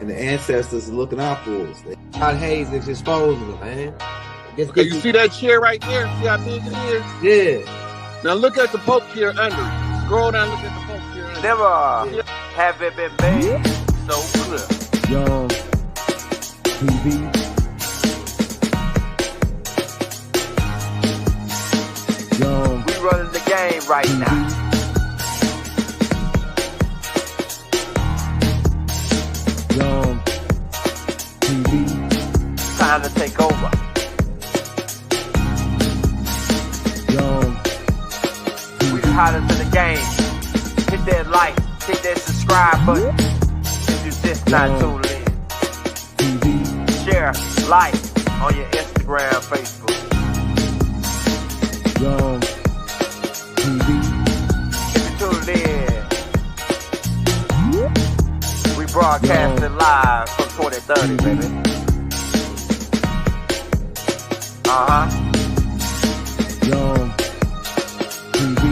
and the ancestors are looking out for us. God Hayes is exposing them, man. Okay, you see that chair right there? See how big it is? Yeah. Now look at the Pope chair under it. Scroll down, look at the Pope chair under Never have it been made so clear. Young TV. Young. We running the game right now. Young TV. Time to take over. Young We the hottest in the game. Hit that like, hit that subscribe button. If you just not tuned in. TV. Share, like on your Instagram, Facebook. Young TV. If you tuned in, we broadcasting live from 2030, baby. Young TV.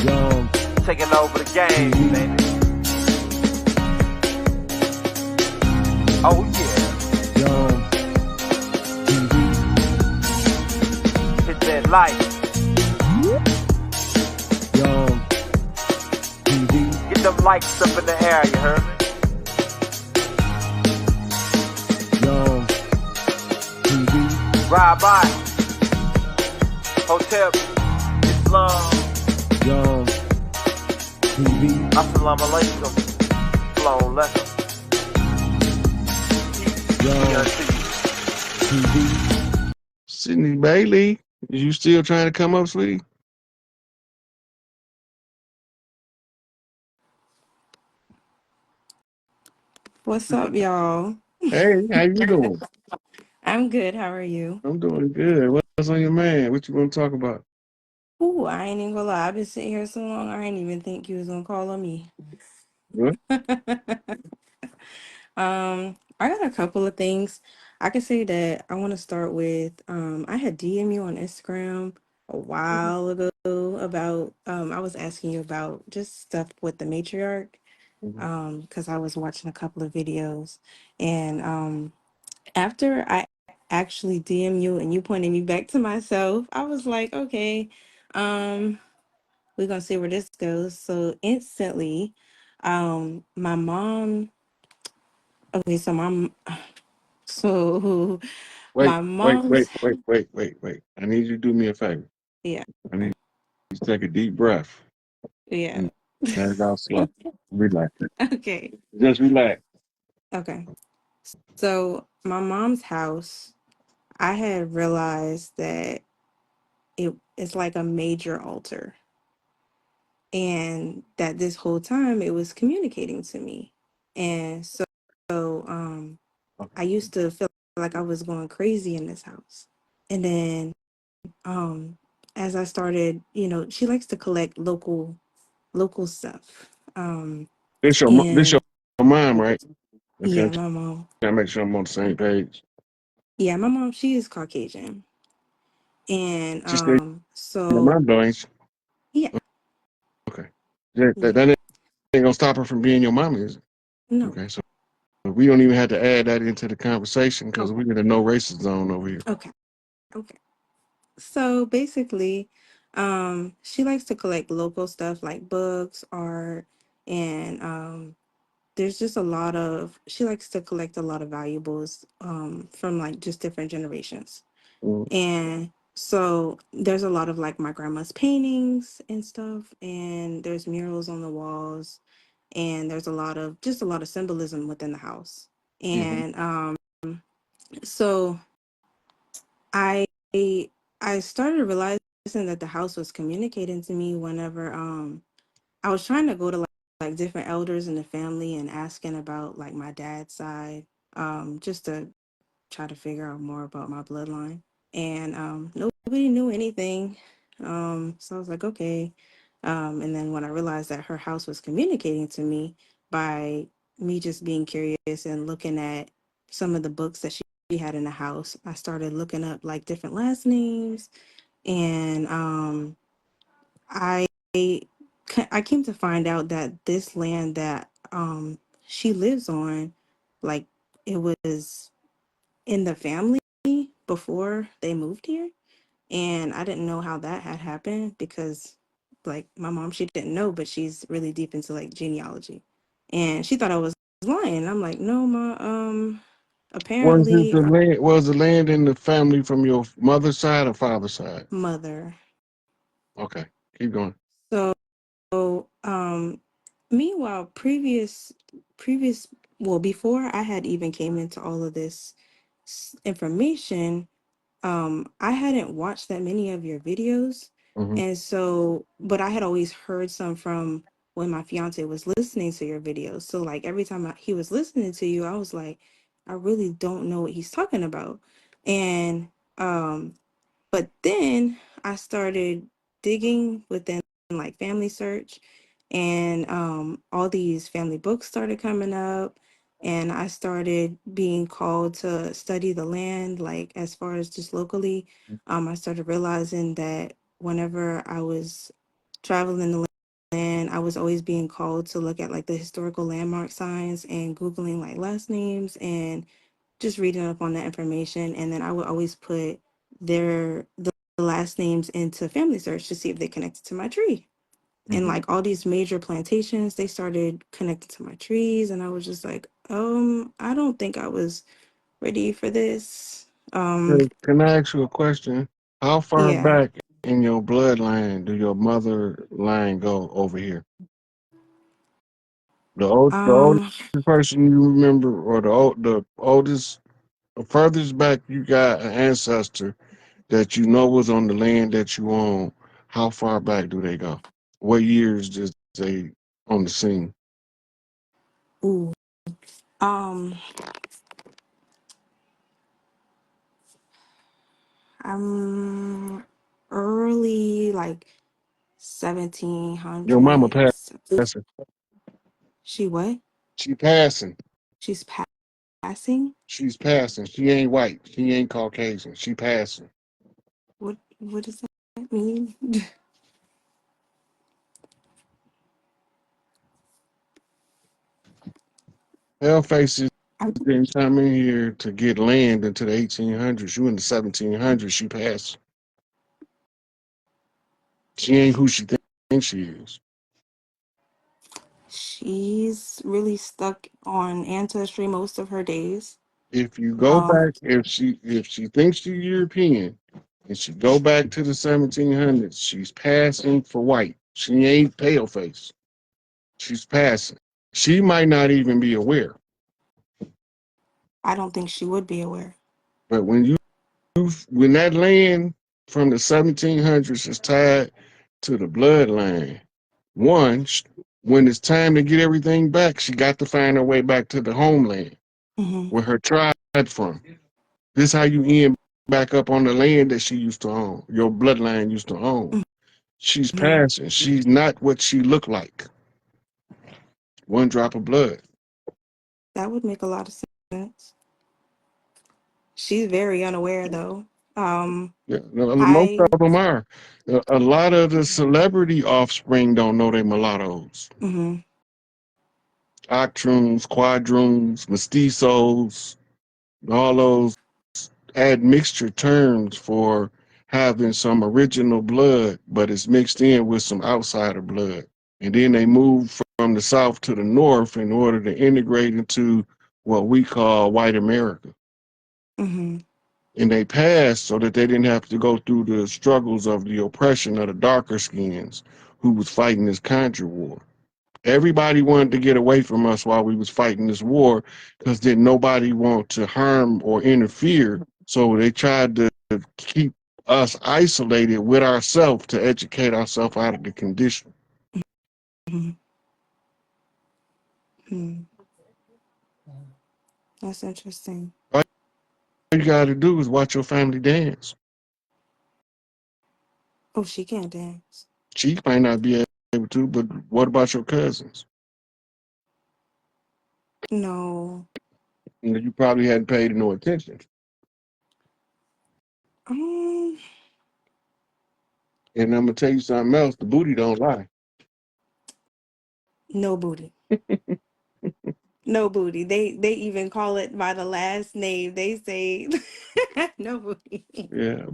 Young Taking over the game, baby. Oh yeah. Young TV. Hit that like. Young TV. Get them likes up in the air, you heard me? Young TV. Ride by. Hotel Islam. Young TV. Assalamu alaikum. Flown lesson. Young TV. Sydney Bailey, is you still trying to come up, sweetie? What's up, y'all? Hey, how you doing? I'm good. How are you? I'm doing good. What's on your mind? What you want to talk about? Ooh, I ain't even gonna lie. I've been sitting here so long, I ain't even think you was gonna call on me. What? I got a couple of things. I can say that I want to start with I had DM you on Instagram a while ago about I was asking you about just stuff with the matriarch because I was watching a couple of videos and after I actually DM you and you pointed me back to myself, I was like, okay, um we're gonna see where this goes. So instantly, my mom. Okay, so so Wait, my wait, wait, mom's. wait, wait, wait, wait. I need you to do me a favor. Yeah, I need you to take a deep breath yeah. and let it out slow. Relax. Okay, Just relax. okay. So my mom's house, I had realized that it's like a major altar, and that this whole time it was communicating to me, and so I Okay. used to feel like I was going crazy in this house. And then um as I started, she likes to collect local stuff. This And your mom, right? Okay. yeah, my mom. Gotta make sure I'm on the same page. Yeah, my mom, she is Caucasian. And She stay your so mom, though, ain't she? yeah, Okay. That, that, yeah. that ain't gonna stop her from being your mom, is it? No. Okay. So we don't even have to add that into the conversation because Oh, we're in a no racist zone over here. okay. Okay. So basically, she likes to collect local stuff like books, art, and there's just a lot of she likes to collect a lot of valuables from like just different generations. Mm. And so there's a lot of like my grandma's paintings and stuff, and there's murals on the walls, and there's a lot of symbolism within the house. Mm-hmm. And so I I started realizing that the house was communicating to me whenever I was trying to go to like different elders in the family and asking about like my dad's side, just to try to figure out more about my bloodline. And nobody knew anything. So I was like, okay. And then when I realized that her house was communicating to me by me just being curious and looking at some of the books that she had in the house, I started looking up like different last names. And I I came to find out that this land that she lives on, like it was in the family before they moved here. And I didn't know how that had happened because like my mom, she didn't know, but she's really deep into like genealogy. And she thought I was lying. I'm like, no, ma, Was it apparently the our land? Was the land in the family from your mother's side or father's side? mother. Okay, keep going. So meanwhile, previous well, before I had even came into all of this information, I hadn't watched that many of your videos. Hmm. And so, but I had always heard some from when my fiance was listening to your videos. So like every time he was listening to you, I was like, I really don't know what he's talking about. And but then I started digging within like Family Search, and all these family books started coming up, and I started being called to study the land, like as far as just locally. I started realizing that whenever I was traveling the land, I was always being called to look at like the historical landmark signs and Googling like last names and just reading up on that information. And then I would always put the last names into Family Search to see if they connected to my tree. And Hmm. like all these major plantations, they started connecting to my trees. And I was just like, I don't think I was ready for this. Can I ask you a question? How far Yeah. back in your bloodline do your mother line go over here? The oldest Um, person you remember, or the oldest, the furthest back you got an ancestor that you know was on the land that you own. How far back do they go? What years does they on the scene? ooh. Um, I'm early like Your mama 1700s. passing. She what? She passing. She's passing? She's passing. She ain't white. She ain't Caucasian. She passing. What does that mean? Palefaces I, didn't come in here to get land into the 1800s. You in the 1700s. She passed. She ain't who she thinks she is. she's really stuck on ancestry most of her days. If you go Um, back, if she thinks she's European, and she go back to the 1700s, she's passing for white. She ain't pale face. She's passing. She might not even be aware. I don't think she would be aware. But when that land from the 1700s is tied to the bloodline, one, when it's time to get everything back, she got to find her way back to the homeland Hmm. where her tribe from. This how you end back up on the land that she used to own, your bloodline used to own. She's Hmm. passing. She's not what she looked like. One drop of blood. That would make a lot of sense. She's very unaware though. Um, Yeah, no, most I of them are. A lot of the celebrity offspring don't know they mulattoes. hmm Octroons, quadroons, mestizos, all those admixture terms for having some original blood, but it's mixed in with some outsider blood. And then they move from the south to the north in order to integrate into what we call white America. hmm And they passed so that they didn't have to go through the struggles of the oppression of the darker skins who was fighting this contra war. Everybody wanted to get away from us while we was fighting this war because then nobody wanted to harm or interfere. So they tried to keep us isolated with ourselves to educate ourselves out of the condition. hmm hmm That's interesting. All you got to do is watch your family dance. Oh, she can't dance. She might not be able to, but what about your cousins? No. You probably hadn't paid no attention. Um, And I'm gonna tell you something else. The booty don't lie. No booty. No booty. They even call it by the last name. They say no booty. Yeah.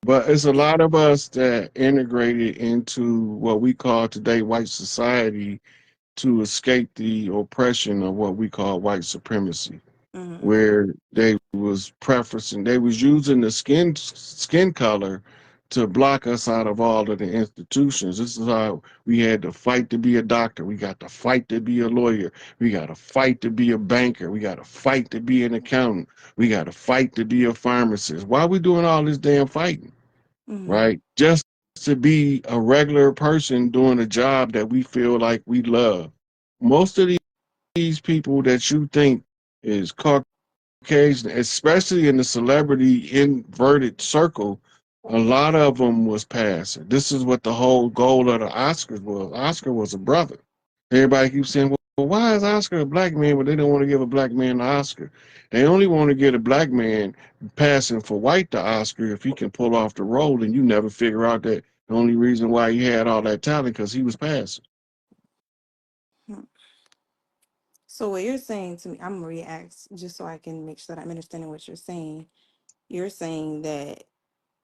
But it's a lot of us that integrated into what we call today white society to escape the oppression of what we call white supremacy, Hmm. where they was preferencing, they was using the skin color to block us out of all of the institutions. This is how we had to fight to be a doctor. We got to fight to be a lawyer. We got to fight to be a banker. We got to fight to be an accountant. We got to fight to be a pharmacist. Why are we doing all this damn fighting? Hmm. Right? Just to be a regular person doing a job that we feel like we love. Most of these people that you think is Caucasian, especially in the celebrity inverted circle, a lot of them was passing. This is what the whole goal of the Oscars was. Oscar was a brother. Everybody keeps saying, well, why is Oscar a black man, but they don't want to give a black man the Oscar? They only want to get a black man passing for white the Oscar if he can pull off the role, and you never figure out that the only reason why he had all that talent because he was passing. So what you're saying to me, I'm gonna react just so I can make sure that I'm understanding what you're saying. You're saying that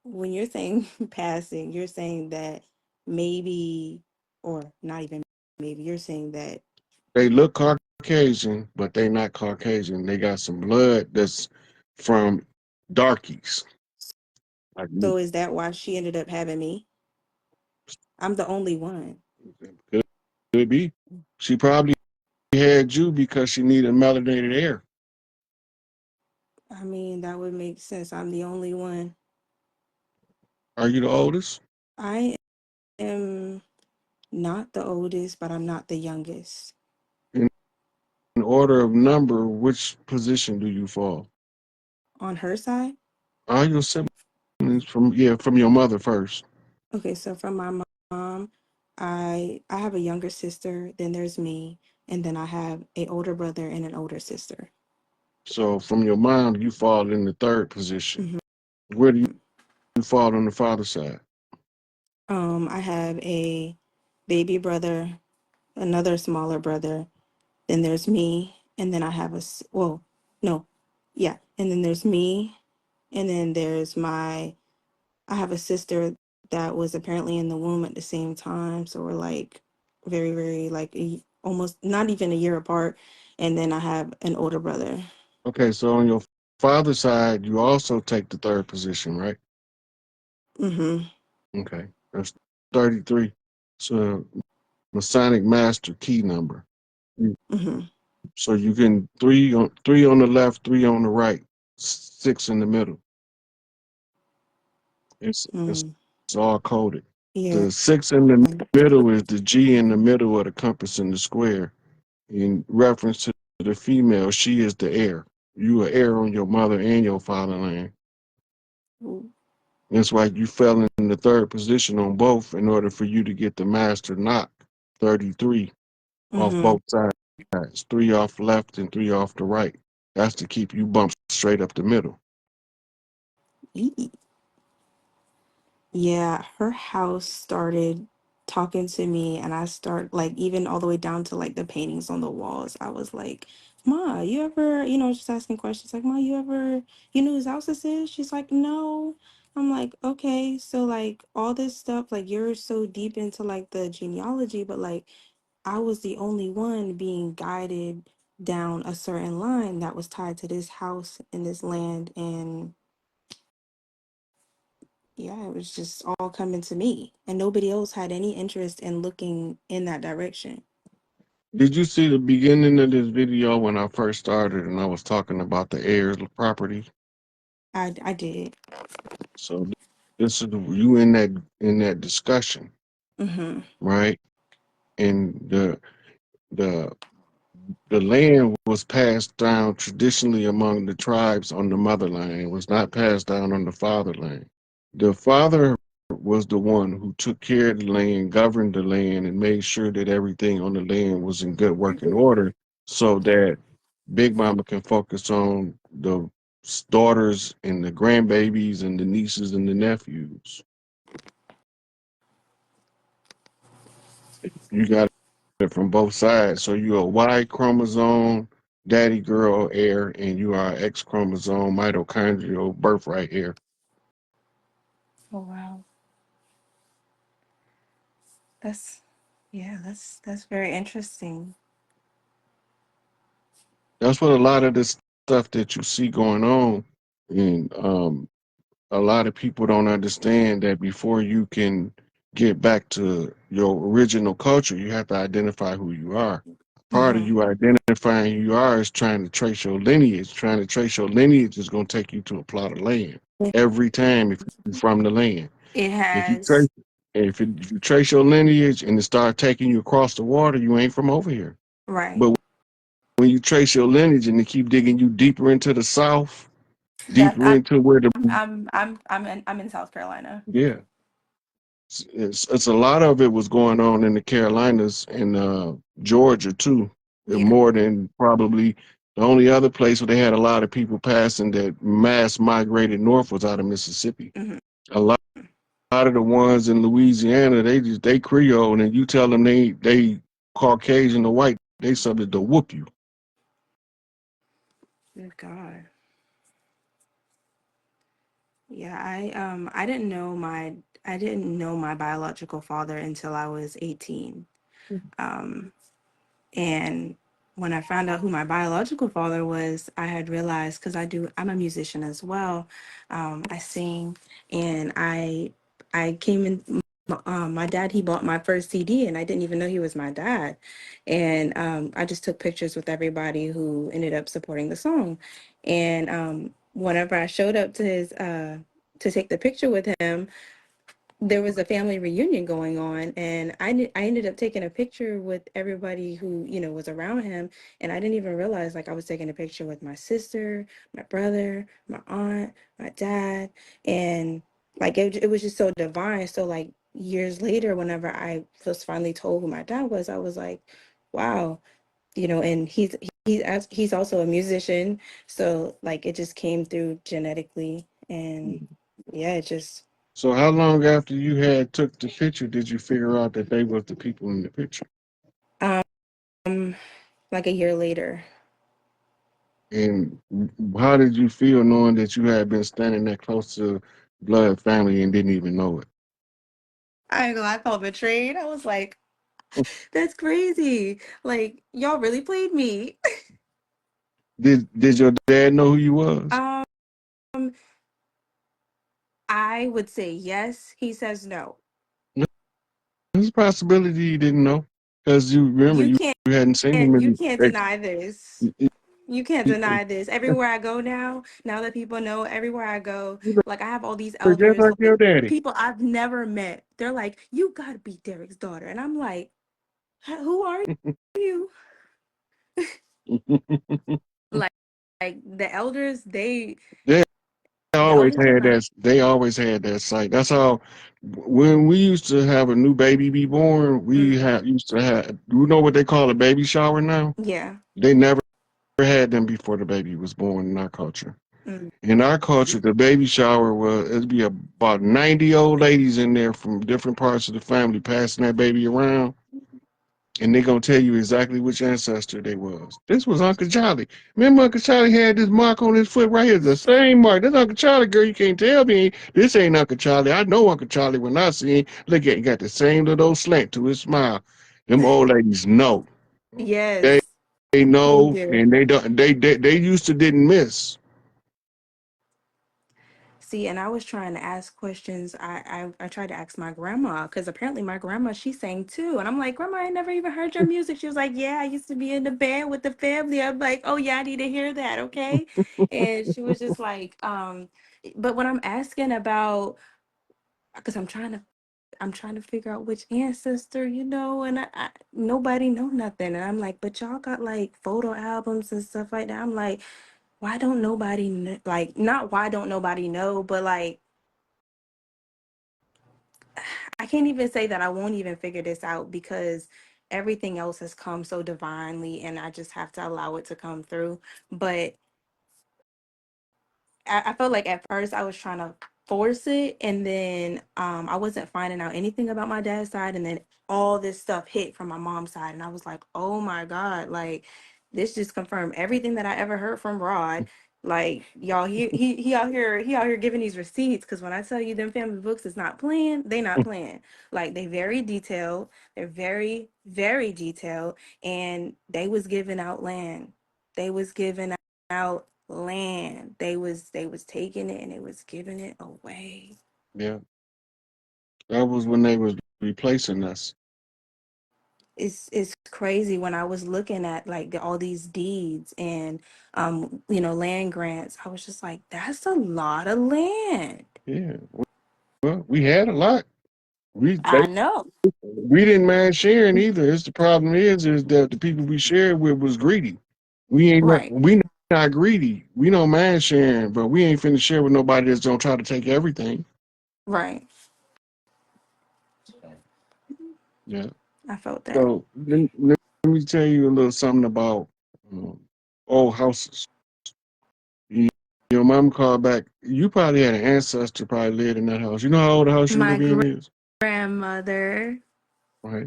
when you're saying passing, you're saying that maybe, or not even maybe, you're saying that. They look Caucasian, but they not Caucasian. They got some blood that's from darkies. Like me. So is that why she ended up having me? I'm the only one. Could, could be. She probably had you because she needed melanated hair. I mean, that would make sense. I'm the only one. Are you the oldest? I am not the oldest, but I'm not the youngest. In order of number, which position do you fall? On her side, Are your siblings from your mother first? okay, so from my mom, I have a younger sister, then there's me, and then I have a older brother and an older sister. So from your mom, you fall in the third position. Hmm. Where do you fall on the father side? I have a baby brother, another smaller brother, then there's me, and then I have well, no, yeah, and then there's me, and then there's I have a sister that was apparently in the womb at the same time, so we're like very, very like almost not even a year apart, and then I have an older brother. Okay, so on your father's side, you also take the third position, right? Mm-hmm. Okay, that's 33. So Masonic Master key number. You- Mm-hmm. So you can three on the left, three on the right, six in the middle. It's Mm. all coded. Yeah. The six in the middle is the G in the middle of the compass in the square. In reference to the female, she is the heir. You are heir on your mother and your fatherland. That's why you fell in the third position on both in order for you to get the master knock 33 off Mm-hmm. both sides. Three off left and three off the right. That's to keep you bumped straight up the middle. Yeah, her house started talking to me, and I start like even all the way down to like the paintings on the walls. I was like, Ma, you ever, just asking questions like, Ma, you know whose house this is? She's like, no. I'm like, okay, so like all this stuff, like you're so deep into like the genealogy, but like I was the only one being guided down a certain line that was tied to this house and this land, and yeah, it was just all coming to me, and nobody else had any interest in looking in that direction. Did you see the beginning of this video when I first started and I was talking about the heirs property? I did. So this is you in that discussion, Mm-hmm. right? And the the land was passed down traditionally among the tribes on the motherland. It was not passed down on the fatherland. The father was the one who took care of the land, governed the land, and made sure that everything on the land was in good working order so that Big Mama can focus on the daughters and the grandbabies and the nieces and the nephews. You got from both sides. So you're a Y chromosome, daddy girl heir, and you are X chromosome, mitochondrial birthright heir. Oh wow. That's yeah, that's very interesting. That's what a lot of this stuff that you see going on, and a lot of people don't understand that before you can get back to your original culture, you have to identify who you are. Part of Mm-hmm. you identifying who you are is trying to trace your lineage. Trying to trace your lineage is going to take you to a plot of land every time if you're from the land. It If you trace has if you trace your lineage and it start taking you across the water, you ain't from over here. right. But when you trace your lineage and they keep digging you deeper into the south, That deeper into where the I'm in South Carolina. yeah, it's a lot of it was going on in the Carolinas and Georgia too, Yeah. more than probably the only other place where they had a lot of people passing that mass migrated north was out of Mississippi. Mm-hmm. A lot of the ones in Louisiana, they Creole, and you tell them they Caucasian or white, they subject to whoop you. Good God. Yeah, I didn't know my biological father until I was 18. Um And when I found out who my biological father was, I had realized because I'm a musician as well. I sing, and I came in. My dad, he bought my first CD, and I didn't even know he was my dad. And I just took pictures with everybody who ended up supporting the song. And whenever I showed up to take the picture with him, there was a family reunion going on, and I ended up taking a picture with everybody who was around him, and I didn't even realize like I was taking a picture with my sister, my brother, my aunt, my dad, and like it was just so divine. So like years later, whenever I was finally told who my dad was, I was like, wow, and he's also a musician, so like it just came through genetically, and yeah, it just So how long after you had took the picture did you figure out that they was the people in the picture? um like a year later. And how did you feel knowing that you had been standing that close to blood family and didn't even know it? I ain't gonna lie, I felt betrayed. I was like, that's crazy. Like, y'all really played me. Did your dad know who you was? Um, I would say yes. He says no. There's a possibility you didn't know because you remember You you can't hadn't seen him you in can't deny this. You can't you- deny this. Everywhere I go now that people know, everywhere I go, like I have all these just elders, like your like daddy. people I've never met. They're like, you gotta be Derek's daughter. And I'm like, who are you? Like like the elders, They the always elders are had like, that. They always had that sight. That's how. When we used to have a new baby be born, we mm, had used to have. You know what they call a baby shower now? yeah. They never had them before the baby was born in our culture. Mm. In our culture, the baby shower was it'd be about 90 old ladies in there from different parts of the family passing that baby around, and they gonna tell you exactly which ancestor they was. This was Uncle Charlie. Remember Uncle Charlie had this mark on his foot right here, the same mark. This Uncle Charlie, girl, you can't tell me this ain't Uncle Charlie. I know Uncle Charlie when I see him. Look at he got the same little slant to his smile. Them old ladies know. They Yes, they they know, do. and they don't. They used to didn't miss. See, and I was trying to ask questions. I tried to ask my grandma because apparently my grandma she sang too, and I'm like, Grandma, I never even heard your music. She was like, Yeah, I used to be in the band with the family. I'm like, Oh yeah, I need to hear that, okay? And she was just like, but when I'm asking about, because I'm trying to figure out which ancestor, and nobody know nothing, and I'm like, but y'all got like photo albums and stuff like that. I'm like, why don't nobody like not why don't nobody know, but like I can't even say that I won't even figure this out because everything else has come so divinely and I just have to allow it to come through. But I felt like at first I was trying to force it, and then I wasn't finding out anything about my dad's side, and then all this stuff hit from my mom's side, and I was like, oh my God, like this just confirmed everything that I ever heard from Rod. Like y'all, he out here giving these receipts, because when I tell you them family books is not playing, they not playing. Like they very detailed, they're very very detailed, and they was giving out land. They was giving out land. They was taking it and they was giving it away. Yeah, that was when they was replacing us. It's crazy when I was looking at like all these deeds and land grants. I was just like, that's a lot of land. Yeah, well, we had a lot. We I they, know. we didn't mind sharing either. It's the problem is that the people we shared with was greedy. Right. We not greedy. We don't mind sharing, but we ain't finna share with nobody that's gonna try to take everything. Right. Yeah. I felt that. So let me tell you a little something about um, old houses. You, your mom called back. You probably had an ancestor probably lived in that house. You know how old the house you My live in is, grandmother. right?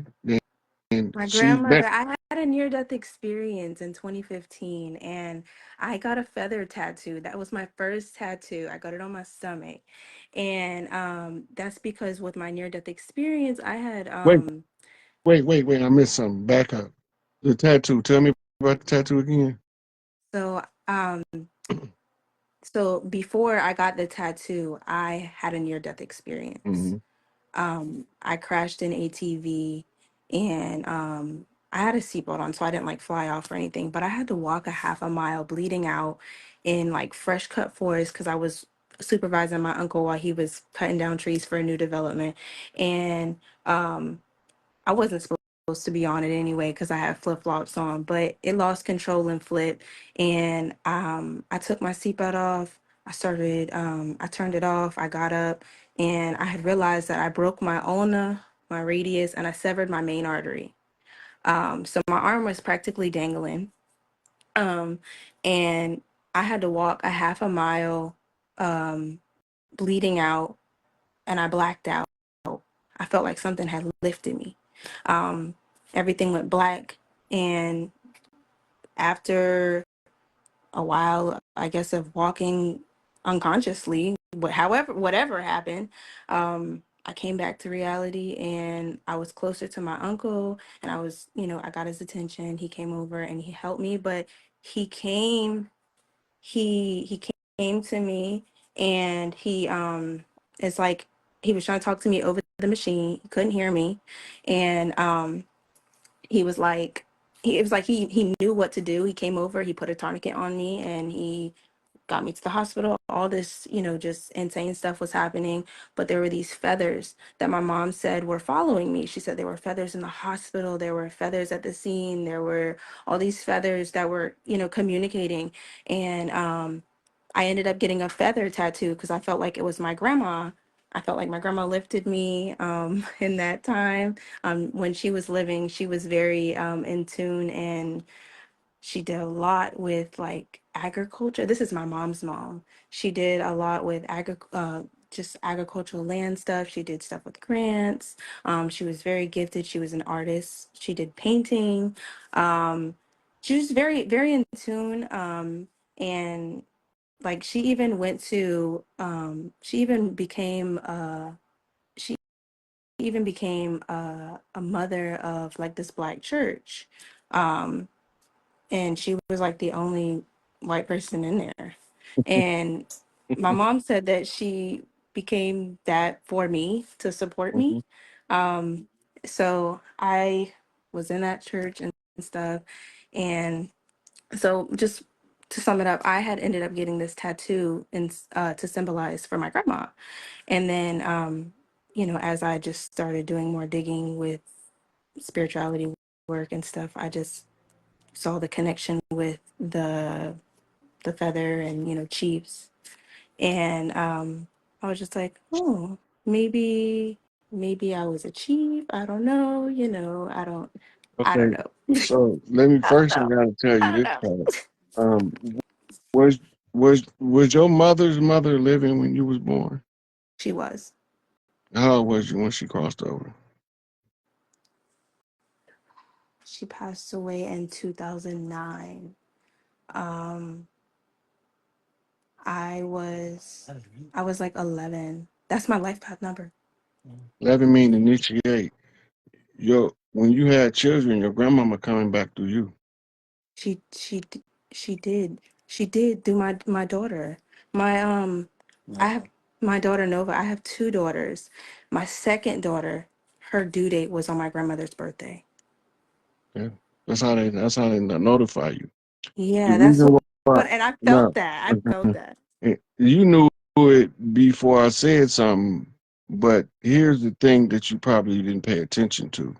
And My she grandmother, that I had a near death experience in 2015, and I got a feather tattoo. That was my first tattoo. I got it on my stomach. And that's because with my near death experience, I had wait, wait. I missed something. Back up. The tattoo. Tell me about the tattoo again. so um so before I got the tattoo, I had a near death experience. Mm-hmm. I crashed an ATV, and I had a seatbelt on, so I didn't like fly off or anything, but I had to walk a half a mile bleeding out in like fresh cut forest because I was supervising my uncle while he was cutting down trees for a new development. And I wasn't supposed to be on it anyway because I had flip flops on, but it lost control and flipped. And I took my seatbelt off. I turned it off. I got up, and I had realized that I broke my ulna, my radius, and I severed my main artery. So my arm was practically dangling. Um, and I had to walk a half a mile, um, bleeding out, and I blacked out. I felt like something had lifted me. Um, Everything went black, and after a while, I guess, of walking unconsciously, whatever happened, I came back to reality, and I was closer to my uncle, and I got his attention. He came over and he helped me, but he came, he came to me, and it's like he was trying to talk to me over the machine. He couldn't hear me, and he was like, it was like he knew what to do. He came over, he put a tourniquet on me, and he got me to the hospital. All this, just insane stuff was happening. But there were these feathers that my mom said were following me. She said there were feathers in the hospital, there were feathers at the scene, there were all these feathers that were, communicating. And I ended up getting a feather tattoo because I felt like it was my grandma. I felt like my grandma lifted me in that time. When she was living, she was very in tune, and she did a lot with like agriculture. This is my mom's mom. She did a lot with just agricultural land stuff. She did stuff with grants. She was very gifted. She was an artist. She did painting. Um, she was very, very in tune. And like she even went to, she even became, she even became a mother of like this Black church. Um, and she was like the only white person in there. And my mom said that she became that for me to support me. Mm-hmm. Um, so I was in that church and stuff. And so just to sum it up, I had ended up getting this tattoo to symbolize for my grandma. And then, as I just started doing more digging with spirituality work and stuff, I just saw the connection with the feather and chiefs, and I was just like, oh, maybe I was a chief. I don't know. I don't Okay. know. So let me I don't first. I know. gotta tell I you don't this know. part. Um, was was your mother's mother living when you was born? She was. How old was you when she crossed over? She passed away in 2009. Um, I was I was like 11. That's my life path number. 11 mean initiate. When you had children, your grandmama coming back to you. She she d- she did. She did do my daughter. My I have my daughter Nova. I have two daughters. My second daughter, her due date was on my grandmother's birthday. Yeah. That's how they notify you. The Yeah, that's reason why what and I felt no, that. I felt that. you knew it before I said something, but here's the thing that you probably didn't pay attention to.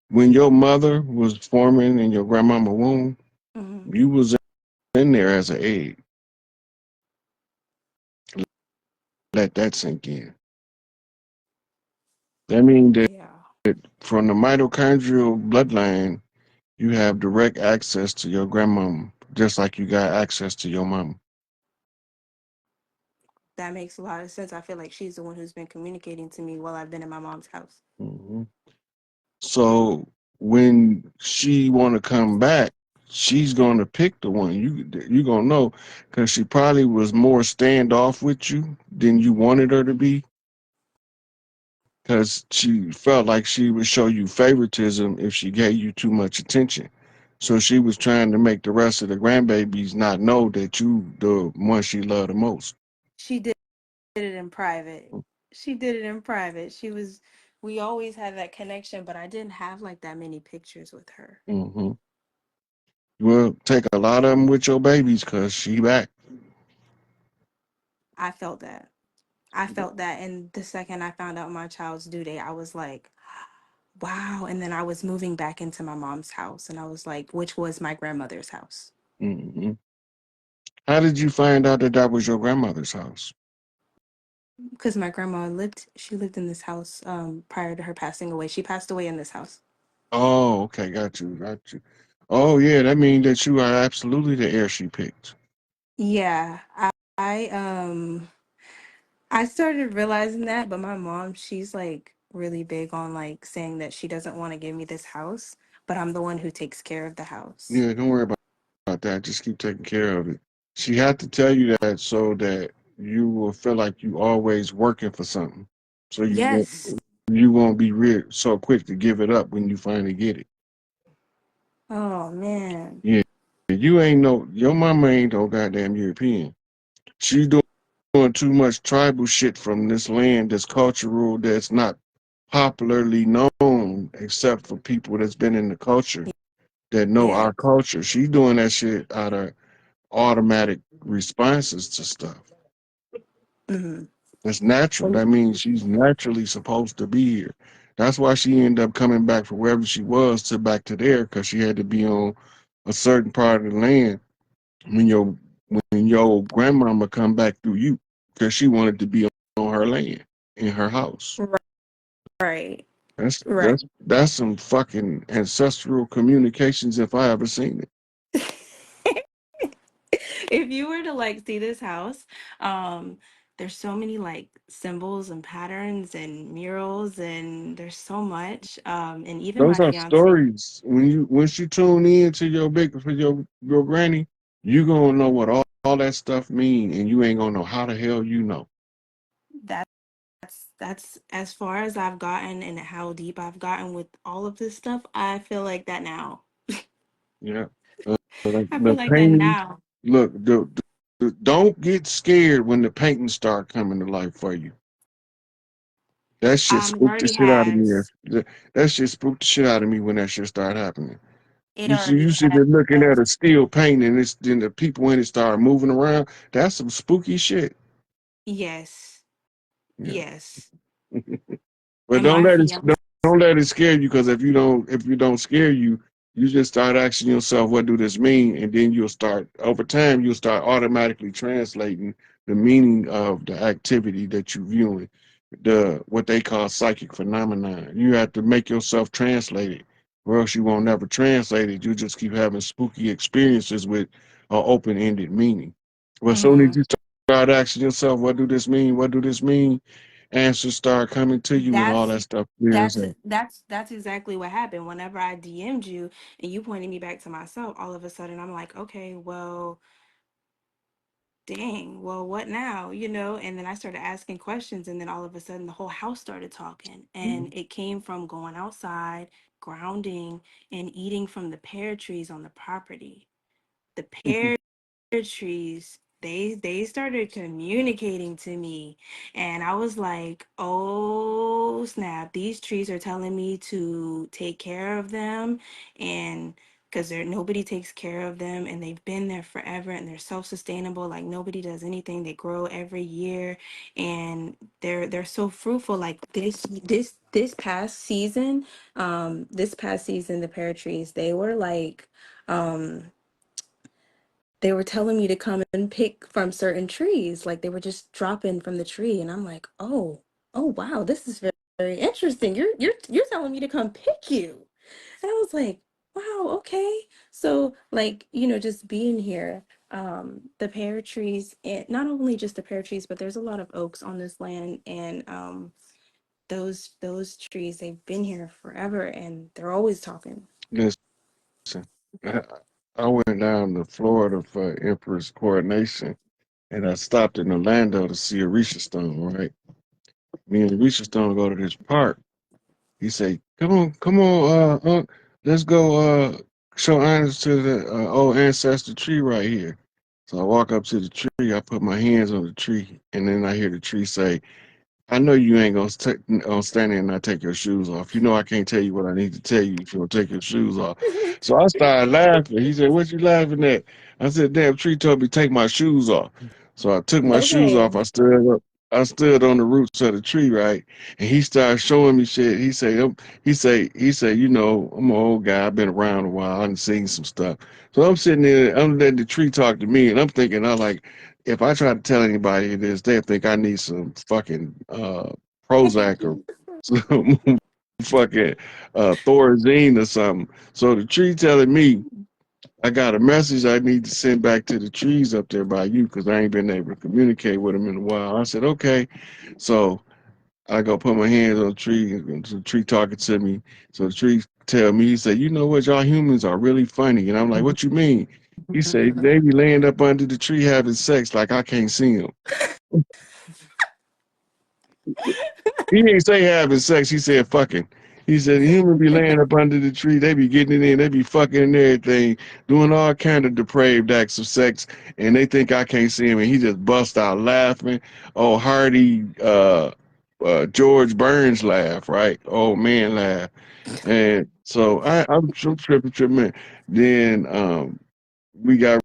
When your mother was forming in your grandmama womb, Hmm. you was in there as an egg. Let that sink in. That means that Yeah. from the mitochondrial bloodline, you have direct access to your grandmama, just like you got access to your mama. That makes a lot of sense. I feel like she's the one who's been communicating to me while I've been in my mom's house. Hmm. So when she want to come back, she's gonna pick the one you gonna know, because she probably was more standoff with you than you wanted her to be, because she felt like she would show you favoritism if she gave you too much attention. So she was trying to make the rest of the grandbabies not know that you the one she loved the most. She did it in private. She did it in private. We always had that connection, but I didn't have like that many pictures with her. Hmm. Well, take a lot of them with your babies, cause she back. I felt that. I felt that. And the second I found out my child's due date, I was like, wow. And then I was moving back into my mom's house, and I was like, which was my grandmother's house. Hmm. How did you find out that that was your grandmother's house? Because my grandma she lived in this house prior to her passing away. She passed away in this house. Oh, okay, got you. Oh, yeah, that means that you are absolutely the heir she picked. Yeah. I started realizing that, but my mom, she's like really big on like saying that she doesn't want to give me this house, but I'm the one who takes care of the house. Yeah, don't worry about that. Just keep taking care of it. She had to tell you that so that you will feel like you always working for something. So Yes. you won't be so quick to give it up when you finally get it. Oh man. Yeah, your mama ain't no goddamn European. She doing too much tribal shit from this land that's cultural, that's not popularly known except for people that's been in the culture that know Yeah. our culture. She doing that shit out of automatic responses to stuff. Hmm. That's natural. That means she's naturally supposed to be here. That's why she ended up coming back from wherever she was to back to there, because she had to be on a certain part of the land when your grandmama come back through you, because she wanted to be on her land in her house. Right. That's Right. that's that's some fucking ancestral communications if I ever seen it. If you were to like see this house, um, there's so many like symbols and patterns and murals, and there's so much. And even Those my are fiance. stories. Once you tune in to your granny, you gonna know what all that stuff mean, and you ain't gonna know how the hell you know. That's as far as I've gotten and how deep I've gotten with all of this stuff. I feel like that now. Yeah. Like I feel the like that painting. now. Look, don't get scared when the paintings start coming to life for you. That shit It spooked the already shit out of me. has. That shit spooked the shit out of me when that shit started happening. It You see already them looking at has. a steel painting, and then the people in it start moving around. That's some spooky shit. Yes. Yeah. Yes. But And my fiance. don't let it scare you, because if you don't scare you, you just start asking yourself, what do this mean? And then you'll start over time, you'll start automatically translating the meaning of the activity that you're viewing, what they call psychic phenomenon. You have to make yourself translate it, or else you won't never translate it. You just keep having spooky experiences with an open-ended meaning. Well, as soon as Hmm. you start asking yourself, what do this mean? What do this mean? Answers start coming to you and all That's that stuff clears up. that's exactly what happened. Whenever I DM'd you and you pointed me back to myself, all of a sudden I'm like, okay, well, dang, well, what now? And then I started asking questions, and then all of a sudden the whole house started talking. And it came from going outside, grounding, and eating from the pear trees on the property. The pear trees, they started communicating to me, and I was like, oh snap, these trees are telling me to take care of them. And because nobody takes care of them, and they've been there forever, and they're self-sustainable, like nobody does anything, they grow every year, and they're so fruitful. Like this past season, the pear trees, they were like, they were telling me to come and pick from certain trees. Like they were just dropping from the tree. And I'm like, oh wow, this is very, very interesting. You're telling me to come pick you. And I was like, wow, okay. So like, just being here, the pear trees, and not only just the pear trees, but there's a lot of oaks on this land. And those trees, they've been here forever, and they're always talking. Listen, I, I went down to Florida for Empress coronation and I stopped in Orlando to see Arisha Stone, right? Me and Arisha Stone go to this park. He say, come on, let's go show honors to the old ancestor tree right here. So I walk up to the tree, I put my hands on the tree, and then I hear the tree say, I know you ain't gonna stand there and not take your shoes off. You know I can't tell you what I need to tell you if you don't take your shoes off. So I started laughing. He said, "What you laughing at?" I said, "Damn, tree told me to take my shoes off." So I took my shoes Okay. off. I stood up. I stood on the roots of the tree, right? And he started showing me shit. He say, I'm an old guy. I've been around a while. I've seen some stuff. So I'm sitting there. I'm letting the tree talk to me, and I'm thinking, I like if I try to tell anybody this, they think I need some fucking Prozac or some fucking Thorazine or something. So the tree telling me I got a message I need to send back to the trees up there by you because I ain't been able to communicate with them in a while. I said, okay. So I go put my hands on the tree, and the tree talking to me. So the tree tell me, he said, you know what, y'all humans are really funny. And I'm like, what you mean? He said, they be laying up under the tree having sex like I can't see them. He didn't say having sex. He said fucking. He said the human be laying up under the tree. They be getting it in. They be fucking and everything, doing all kind of depraved acts of sex, and they think I can't see him. And he just bust out laughing. Oh, Hardy, George Burns laugh, right? Old man laugh. And so I'm tripping. Then we got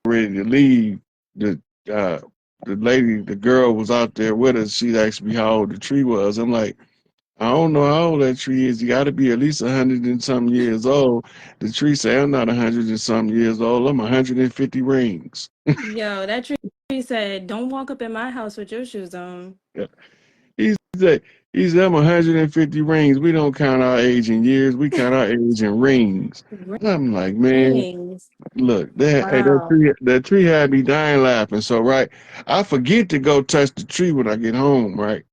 ready to leave. The uh, the girl was out there with us. She asked me how old the tree was. I'm like, I don't know how old that tree is. You got to be at least 100 and some years old. The tree say, I'm not 100 and some years old. I'm 150 rings. Yo, that tree said, "Don't walk up in my house with your shoes on." He said, he said, I'm 150 rings. We don't count our age in years. We count our age in rings. I'm like, man, Rings. look, Wow. that tree had me dying laughing. So, right, I forget to go touch the tree when I get home, right?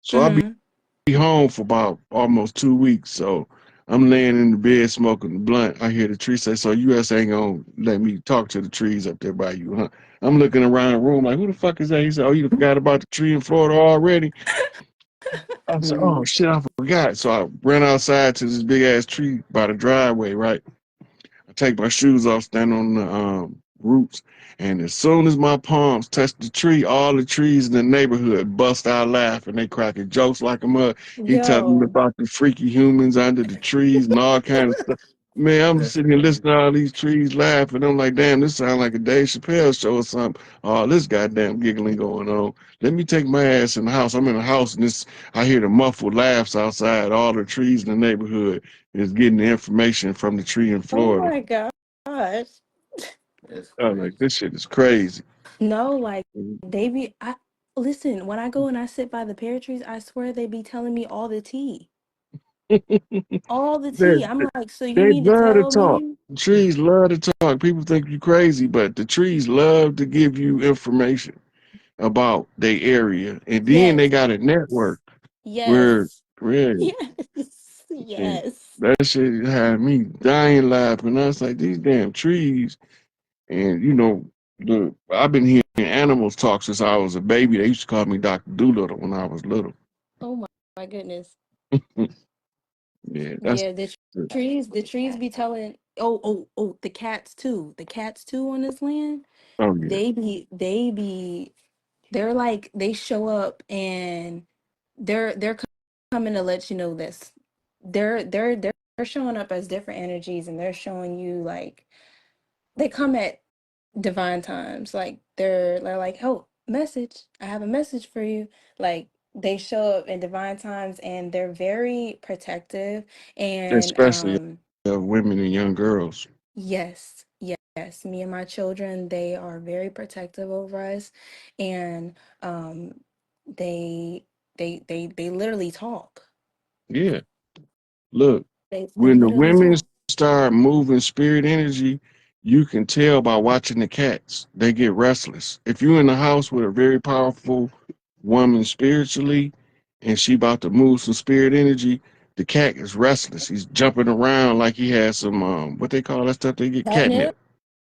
So I'll be Mm-hmm. home for about almost 2 weeks. So I'm laying in the bed smoking the blunt. I hear the tree say, so US ain't gonna let me talk to the trees up there by you, huh? I'm looking around the room like, who the fuck is that? He said, oh, you forgot about the tree in Florida already? I said, oh shit, I forgot. So I ran outside to this big ass tree by the driveway, right? I take my shoes off, stand on the roots, and as soon as my palms touch the tree, all the trees in the neighborhood bust out laughing. They cracking jokes like a mug. He telling me Yo. about the freaky humans under the trees and all kind of stuff. Man, I'm sitting here listening to all these trees laughing. I'm like, damn, this sounds like a Dave Chappelle show or something. All this goddamn giggling going on. Let me take my ass in the house. I'm in the house and this I hear the muffled laughs outside. All the trees in the neighborhood is getting the information from the tree in Oh Florida. my gosh. I was like, this shit is crazy. No, like they be I listen, when I go and I sit by the pear trees, I swear they be telling me all the tea. All the they, tea. I'm like, so you they mean to love to tell talk. me? Trees love to talk. People think you crazy, but the trees love to give you information. about their area, and then they Yes. got a network where Yes. really Yes. and Yes. that shit had me dying laughing. I was like, these damn trees, and I've been hearing animals talk since I was a baby. They used to call me Dr. Doolittle when I was little. Oh my goodness. Yeah, that's Yeah, the trees be telling, oh, the cats too. The cats too on this land. oh yeah, They're like they show up and they're coming to let you know this. They're showing up as different energies and they're showing you like they come at divine times. Like they're like, oh, message. I have a message for you. Like they show up in divine times and they're very protective and especially of women and young girls. yes, yes. Me and my children, they are very protective over us and they they literally talk. Yeah, look, They when the literally women talk. start moving spirit energy, you can tell by watching the cats. They get restless. If you're in the house with a very powerful woman spiritually, and she about to move some spirit energy, the cat is restless. He's jumping around like he has some what they call that stuff. They get Catnip,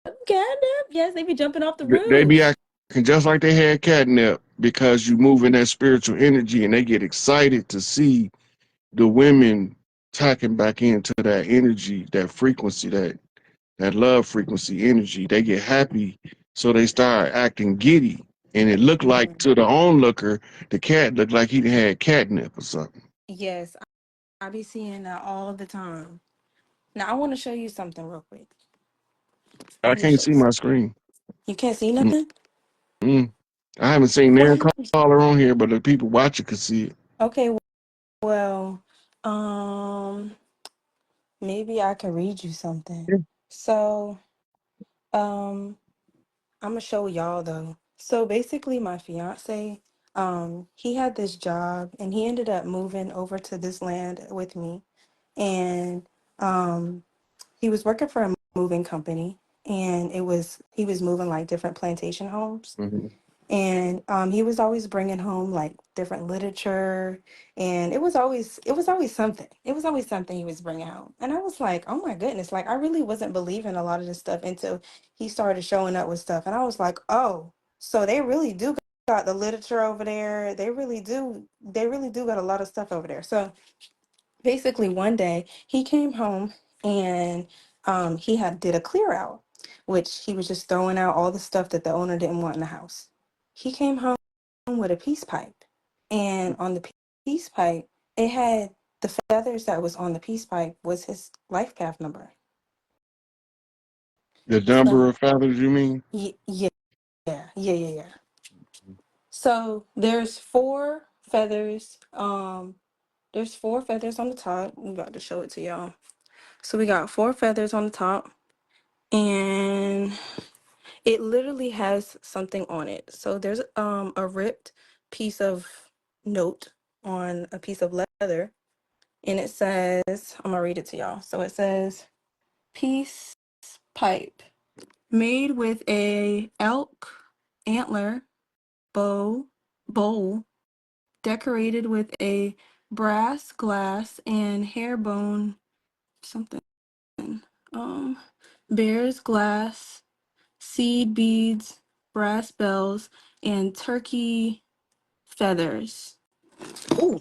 catnip. catnip. Yes, they be jumping off the They be roof. acting just like they had catnip because you move in that spiritual energy, and they get excited to see the women tapping back into that energy, that frequency, that love frequency energy. They get happy, so they start acting giddy, and it looked like Mhm. to the onlooker, the cat looked like he had catnip or something. Yes, I be seeing that all the time. Now I want to show you something real quick. I Let me can't show see you my something. screen. You can't see nothing? Mm-mm. I haven't seen their What? caller on here, but the people watching could see it. Okay, well, um, maybe I can read you something. Yeah. So, um, I'm gonna show y'all though. So basically, my fiance, he had this job and he ended up moving over to this land with me. And he was working for a moving company and he was moving like different plantation homes. Mm-hmm. And he was always bringing home like different literature and it was always something. It was always something he was bringing home. And I was like, oh my goodness, like I really wasn't believing a lot of this stuff until he started showing up with stuff. And I was like, oh, so they really do got the literature over there. They really do got a lot of stuff over there. So basically one day he came home and he had did a clear out, which he was just throwing out all the stuff that the owner didn't want in the house. He came home with a peace pipe, and on the peace pipe it had the feathers that was on the peace pipe was his life path number. The So number of feathers, you mean? yeah, yeah. So there's four feathers on the top. I'm about to show it to y'all. So we got four feathers on the top and it literally has something on it. So there's a ripped piece of note on a piece of leather and it says, I'm gonna read it to y'all. So it says peace pipe made with a elk antler bowl decorated with a brass glass and harebone something um bear's glass seed beads, brass bells, and turkey feathers. Ooh,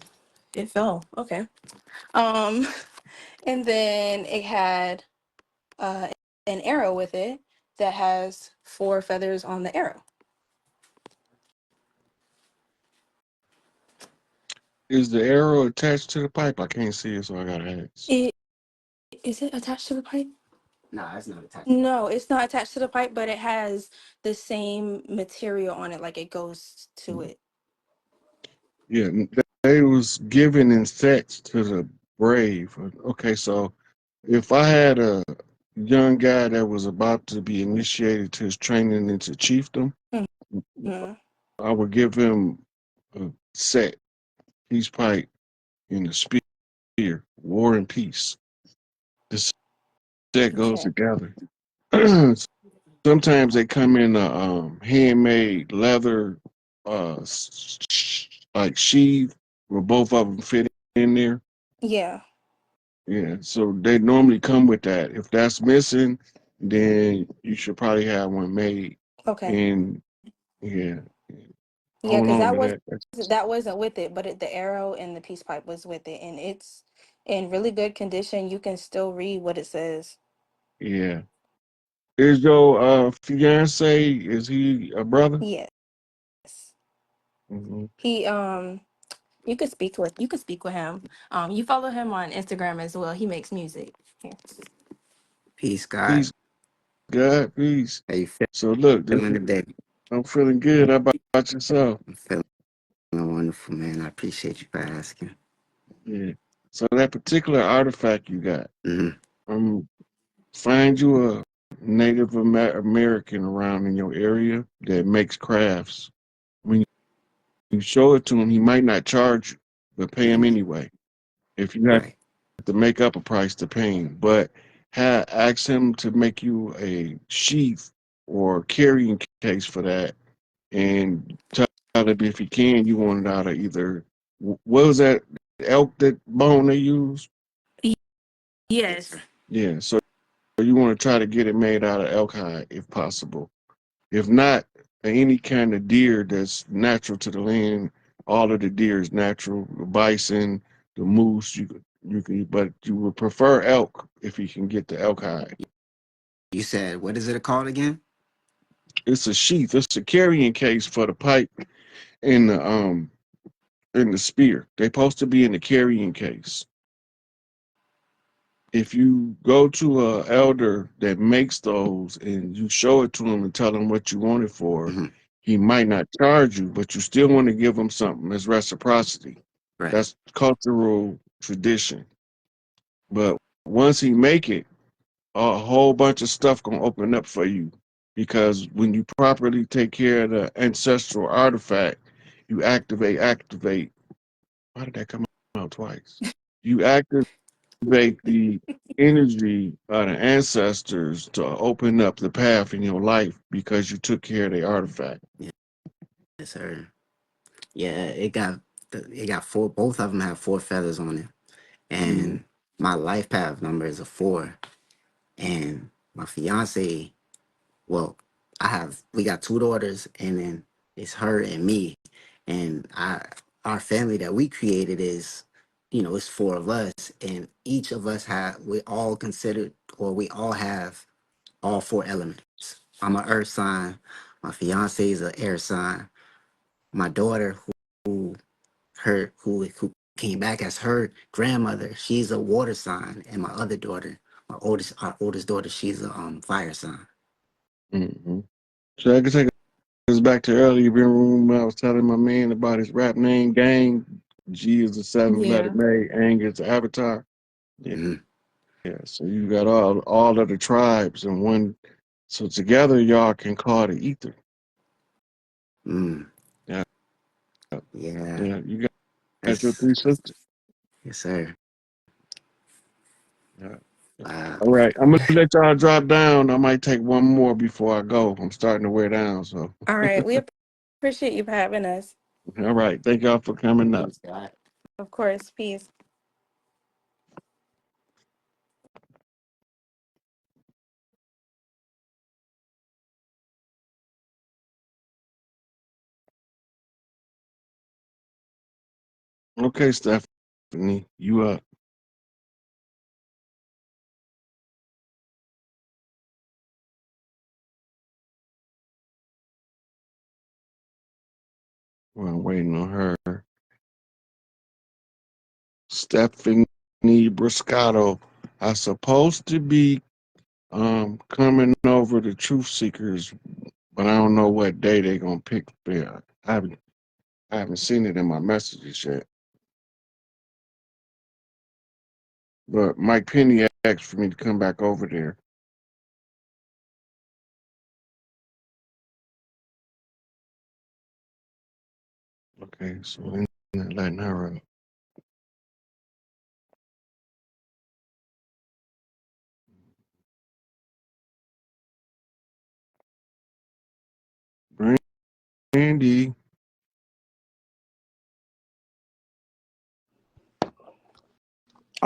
it fell. Okay. Um, and then it had uh an arrow with it that has four feathers on the arrow. Is the arrow attached to the pipe? I can't see it, so I gotta ask. It is it attached to the pipe? No, it's not attached to the pipe, but it has the same material on it, like it goes to it. Yeah, they was given in sets to the brave. Okay, so if I had a young guy that was about to be initiated to his training into chiefdom, Mhm. I would give him a set, peace pipe, and a spear, war and peace. The set goes Okay. together. Sometimes they come in a handmade leather like sheath where both of them fit in there. Yeah. Yeah, so they normally come with that. If that's missing, then you should probably have one made. Okay. And yeah, Yeah, hold because on to that. that wasn't with it, but the arrow and the peace pipe was with it, and it's in really good condition. You can still read what it says. Yeah. Is your fiance, is he a brother? Yes. Hmm. He you could speak with him. You follow him on Instagram as well. He makes music. Here. Peace, God. Peace, God, peace. How you So look, feeling today? I'm feeling good. How about yourself? I'm feeling wonderful, man. I appreciate you for asking. Yeah. So that particular artifact you got, Hmm. um, find you a Native American around in your area that makes crafts. When you show it to him, he might not charge you, but pay him anyway. If you have Right. to make up a price to pay him, but ask him to make you a sheath or carrying case for that, and tell him if he can, you want it out of either what was that elk that bone they use? Yes. Yeah, so you want to try to get it made out of elk hide if possible. If not, any kind of deer that's natural to the land, all of the deer is natural. The bison, the moose, you can, but you would prefer elk if you can get the elk hide. You said, what is it called again? It's a sheath. It's a carrying case for the pipe and the spear. They're supposed to be in the carrying case. If you go to a elder that makes those and you show it to him and tell him what you want it for, Hmm. he might not charge you, but you still want to give him something. It's reciprocity. Right. That's cultural tradition. But once he make it, a whole bunch of stuff gonna open up for you, because when you properly take care of the ancestral artifact, you activate. Why did that come out twice? You activate the energy of the ancestors to open up the path in your life because you took care of the artifact. Yeah. Yes, sir. Yeah, it got four. Both of them have four feathers on it, Mm-hmm. and my life path number is a 4. And my fiance, well, we got 2 daughters, and then it's her and me, and our family that we created is, it's 4 of us, and each of us we all considered, or we all have all 4 elements. I'm an earth sign. My fiance is an air sign. My daughter, who who came back as her grandmother, she's a water sign, and my other daughter, our oldest daughter, she's a fire sign. Mm-hmm. So I can take us back to earlier room. I was telling my man about his rap name, Gang. G is the seventh letter, Yeah. May. Ang is the avatar. Yeah, Hmm. yeah. So you got all of the tribes in one. So together, y'all can call the ether. Mm. Yeah, Yeah, yeah. You got your that's 3 sisters. yes, sir. Yeah. Wow. All right, I'm gonna let y'all drop down. I might take one more before I go. I'm starting to wear down. So, All right. We appreciate you for having us. all right. Thank y'all for coming up. Peace, God. Of course. Peace. Okay, Stephanie, you up? Well, I'm waiting on her. Stephanie Bruscato. I supposed to be coming over to Truth Seekers, but I don't know what day they gonna pick there. I haven't seen it in my messages yet. But Mike Penny asked for me to come back over there. Okay, so I'm not letting her up. Brandy,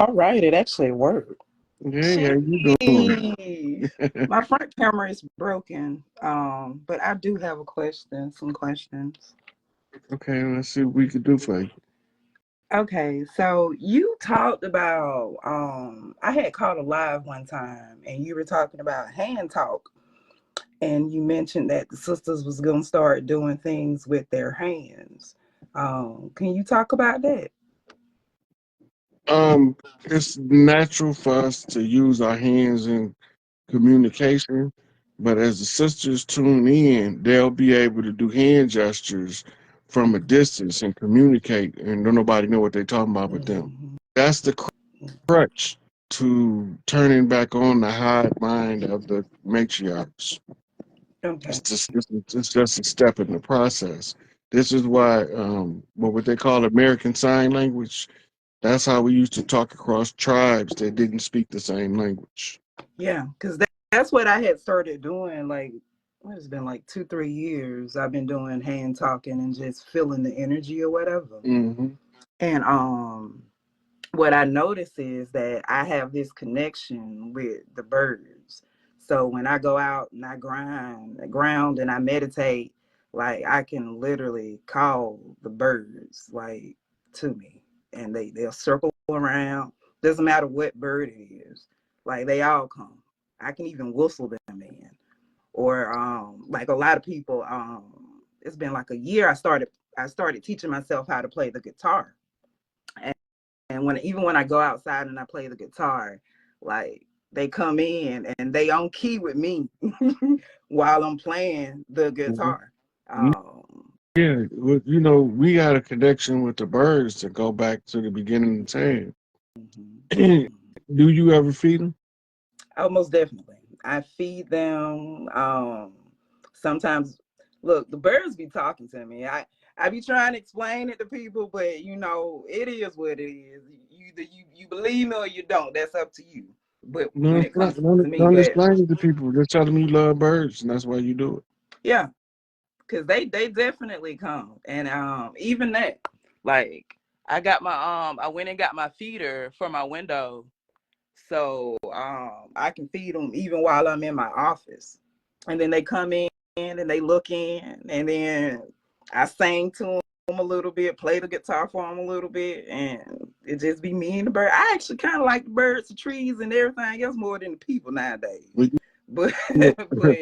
All right, it actually worked. Hey, how you doing? Jeez. My front camera is broken. But I do have some questions. Okay, let's see what we can do for you. Okay, so you talked about I had caught a live one time and you were talking about hand talk and you mentioned that the sisters was gonna start doing things with their hands. Can you talk about that? Um, it's natural for us to use our hands in communication, but as the sisters tune in, they'll be able to do hand gestures from a distance and communicate, and don't nobody know what they're talking about but them. Mm-hmm. That's the crutch to turning back on the hive mind of the matriarchs. Okay. It's just a step in the process. This is why what they call American Sign Language. That's how we used to talk across tribes that didn't speak the same language. Yeah, because that's what I had started doing. Like, what has been like 2, 3 years. I've been doing hand talking and just feeling the energy or whatever. Mm-hmm. And what I notice is that I have this connection with the birds. So when I go out and I ground and I meditate, like I can literally call the birds like to me, and they'll circle around. Doesn't matter what bird it is, like they all come. I can even whistle them in, or like a lot of people. It's been like a year. I started teaching myself how to play the guitar. And even when I go outside and I play the guitar, like they come in and they on key with me while I'm playing the Mm-hmm. guitar. Um, Yeah, well, we got a connection with the birds to go back to the beginning of time. mhm, Do you ever feed them? oh, most definitely. I feed them. Sometimes, look, the birds be talking to me. I be trying to explain it to people, but it is what it is. Either you believe me or you don't. That's up to you. But when No, it comes to me, don't but explain it to people. Just tell them you love birds, and that's why you do it. yeah, because they definitely come, and even that, like I went and got my feeder for my window, so I can feed them even while I'm in my office, and then they come in and they look in, and then I sing to them a little bit, play the guitar for them a little bit, and it just be me and the bird. I actually kind of like the birds, the trees, and everything else more than the people nowadays, Well, but you know, but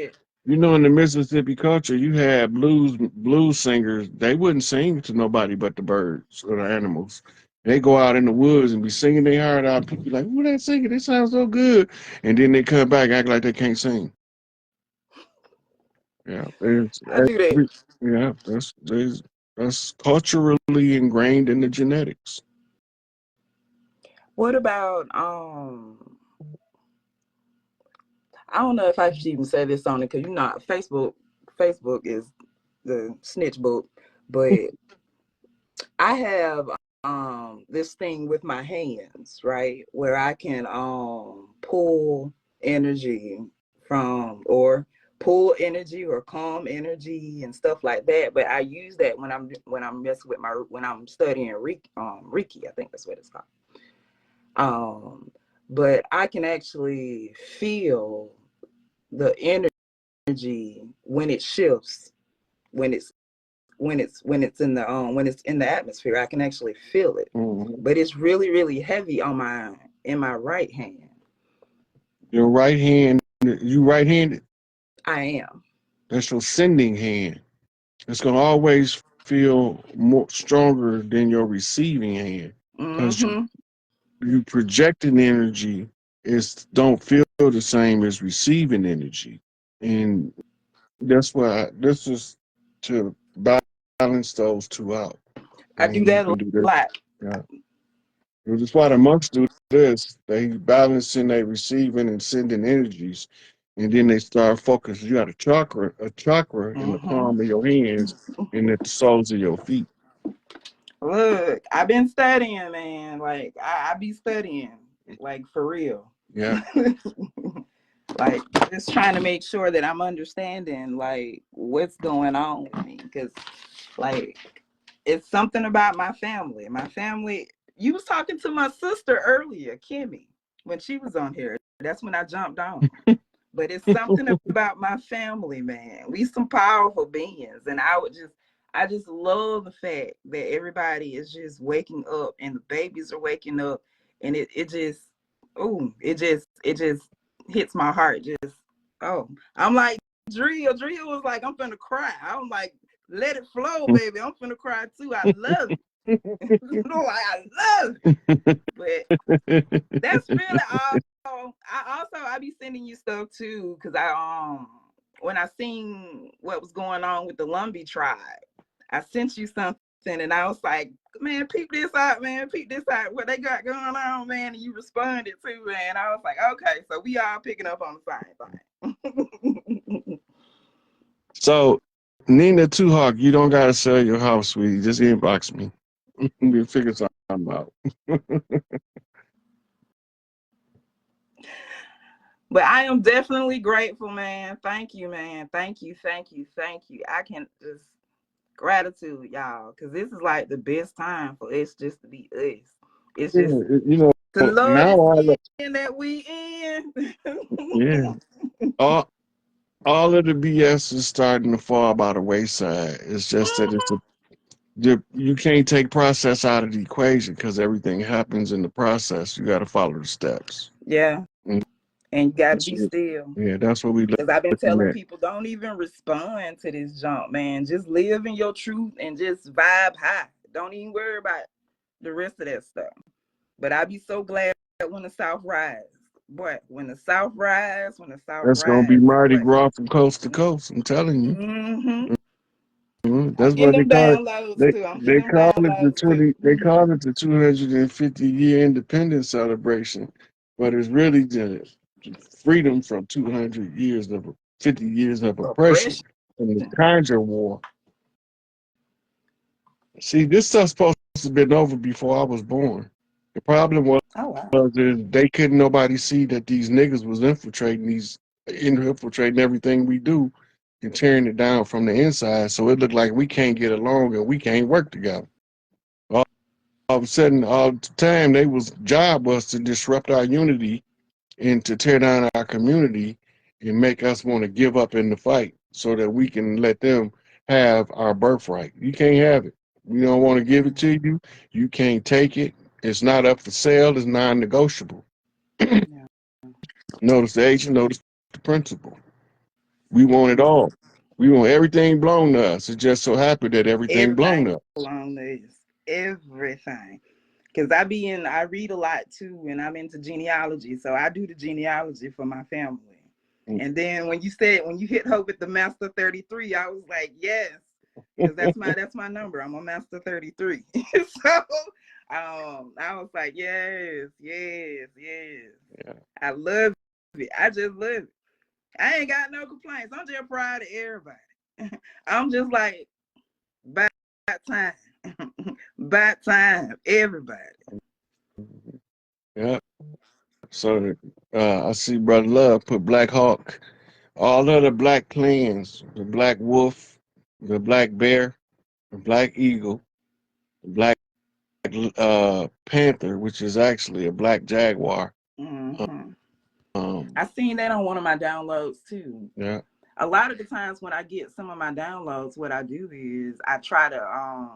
in the Mississippi culture, you had blues singers. They wouldn't sing to nobody but the birds or the animals. They go out in the woods and be singing their heart out. People be like, "Who that singing? They sound so good," and then they come back act like they can't sing. Yeah, I do that. yeah, that's culturally ingrained in the genetics. What about I don't know if I should even say this on it because Facebook is the snitch book, but I have this thing with my hands, right? Where I can pull energy from or pull energy or calm energy and stuff like that. But I use that when I'm messing with when I'm studying Reiki, I think that's what it's called. But I can actually feel the energy when it shifts, when it's in the atmosphere. I can actually feel it, Mhm. but it's really really heavy in my right hand. Your right hand, you right-handed. I am. That's your sending hand. It's gonna always feel more stronger than your receiving hand because Mm-hmm. you projecting energy is don't feel the same as receiving energy, and that's why this is to balance those two out, I and do you that a can do that. lot. Yeah, that's why the monks do this. They balancing their receiving and sending energies, and then they start focusing. You got a chakra in the Mm-hmm. palm of your hands and at the soles of your feet. Look, I've been studying, man. Like I be studying, like for real. Yeah. Like just trying to make sure that I'm understanding like what's going on with me, because like it's something about my family. My family, You was talking to my sister earlier, Kimmy, when she was on here. That's when I jumped on. But it's something about my family, man. We some powerful beings, and I just love the fact that everybody is just waking up, and the babies are waking up, and it just, it just hits my heart. Just, I'm like Drill. Drill was like, I'm finna cry. I'm like, let it flow, baby. I'm finna cry too. I love it. I love it. But that's really all. I be sending you stuff too, because when I seen what was going on with the Lumbee tribe, I sent you something, and I was like, man, peep this out, man, peep this out, what they got going on, man. And you responded too, man. I was like, okay, so we all picking up on the same thing. So, Nina Tuhawk, you don't gotta sell your house, sweetie. Just inbox me. We'll figure something out. But I am definitely grateful, man. Thank you, man. Thank you, thank you, thank you. I can just gratitude, y'all, because this is like the best time for us just to be us. It's just You to know, love now this skin that we in. yeah, all of the BS is starting to fall by the wayside. It's just that you can't take process out of the equation because everything happens in the process. You got to follow the steps. Yeah, And and you got to be still. Yeah, that's what we look Because I've been telling at. people, don't even respond to this junk, man. Just live in your truth and just vibe high. Don't even worry about the rest of that stuff. But I'd be so glad when the South rise. Boy, when the South rise, That's gonna be Mardi Gras from coast to coast. I'm telling you. Mm-hmm. I'm That's getting what they them call it. downloads too. I'm They getting them call it the downloads too. 250-year independence celebration, but it's really the freedom from 50 years of oppression Oppression. from the Conjure War. See, this stuff's supposed to have been over before I was born. The problem was Oh wow. is they couldn't nobody see that these niggas was infiltrating everything we do and tearing it down from the inside. So it looked like we can't get along and we can't work together. All of a sudden, all the time, they was job was to disrupt our unity and to tear down our community and make us want to give up in the fight so that we can let them have our birthright. You can't have it. We don't want to give it to you. You can't take it. It's not up for sale. It's non-negotiable. Yeah. Notice the agent, notice the principle. We want it all. We want everything blown to us. It just so happened that everything blown Everything to us. along this. Everything. Because I read a lot too, and I'm into genealogy. So I do the genealogy for my family. And then when you hit her with the master 33, I was like, yes, because that's my number. I'm a master 33. So I was like, yes. Yeah. I love it. I just love it. I ain't got no complaints. I'm just proud of everybody. I'm just like, by time. By time, everybody. Yeah. So I see Brother Love put Black Hawk, all of the black clans, the Black Wolf, the Black Bear, the Black Eagle, the Black Panther, which is actually a Black Jaguar. Mm-hmm. Um, I seen that on one of my downloads too. yeah. A lot of the times when I get some of my downloads, what I do is I try to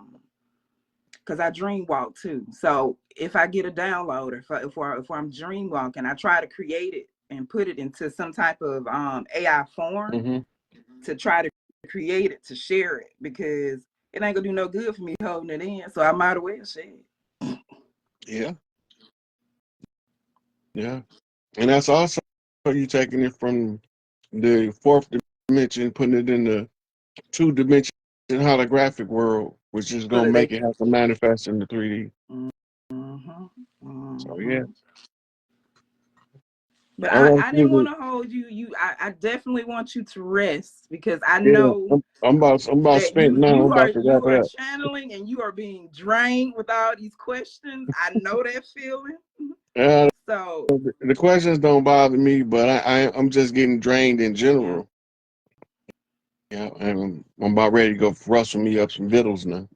because I dream walk too. So if I get a download, if I'm dream walking, I try to create it and put it into some type of AI form Mm-hmm. to try to create it to share it, because it ain't gonna do no good for me holding it in. So I might as well share it. Yeah. Yeah. And that's also you taking it from the fourth dimension, putting it in the two-dimension holographic world, which is So gonna that they make it have to manifest in the 3D. So yeah. But I want I you didn't want to to hold you. I definitely want you to rest, because I yeah, know I'm about that spent now. I'm about to wrap you it are up. channeling and you are being drained with all these questions. I know that feeling. Uh, So the questions don't bother me, but I'm just getting drained in yeah. general. Yeah, and I'm about ready to go rustle me up some vittles now.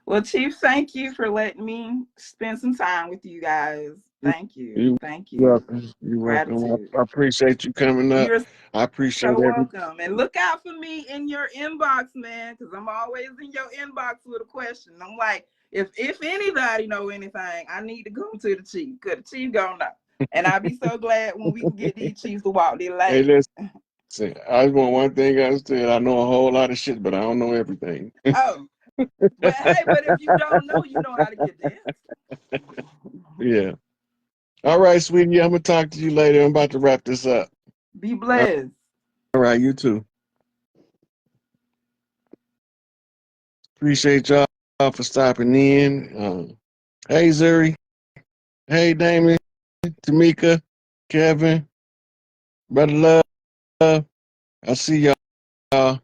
Well, Chief, thank you for letting me spend some time with you guys. Thank you. You Thank you. welcome. You're welcome. Gratitude. I appreciate you coming up. You're I appreciate so every. welcome. And look out for me in your inbox, man, because I'm always in your inbox with a question. I'm like, if anybody know anything, I need to go to the chief, because the chief gonna know. And I'll be so glad when we can get these chiefs to walk their Hey, lane. listen, I just want one thing understood. I know a whole lot of shit, but I don't know everything. Oh, but hey, but if you don't know, you know how to get there. Yeah. All right, sweetie. I'm gonna talk to you later. I'm about to wrap this up. Be blessed. All right, you too. Appreciate y'all for stopping in. Hey, Zuri. Hey, Damon, Tamika, Kevin, Brother Love. I see y'all.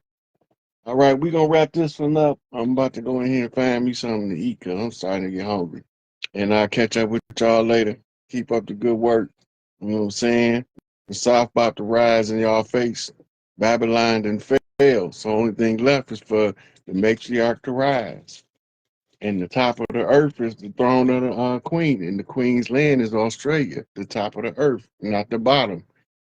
All right, we're going to wrap this one up. I'm about to go in here and find me something to eat because I'm starting to get hungry. And I'll catch up with y'all later. Keep up the good work. You know what I'm saying? The South about to rise in y'all face. Babylon done failed. So the only thing left is for the matriarch to rise. And the top of the earth is the throne of the queen. And the queen's land is Australia, the top of the earth, not the bottom.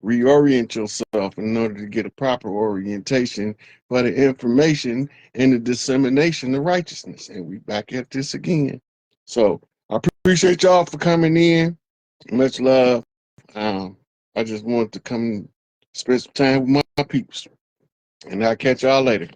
Reorient yourself in order to get a proper orientation for the information and the dissemination of righteousness. And we back at this again. So I appreciate y'all for coming in. Much love. I just wanted to come spend some time with my peeps. And I'll catch y'all later.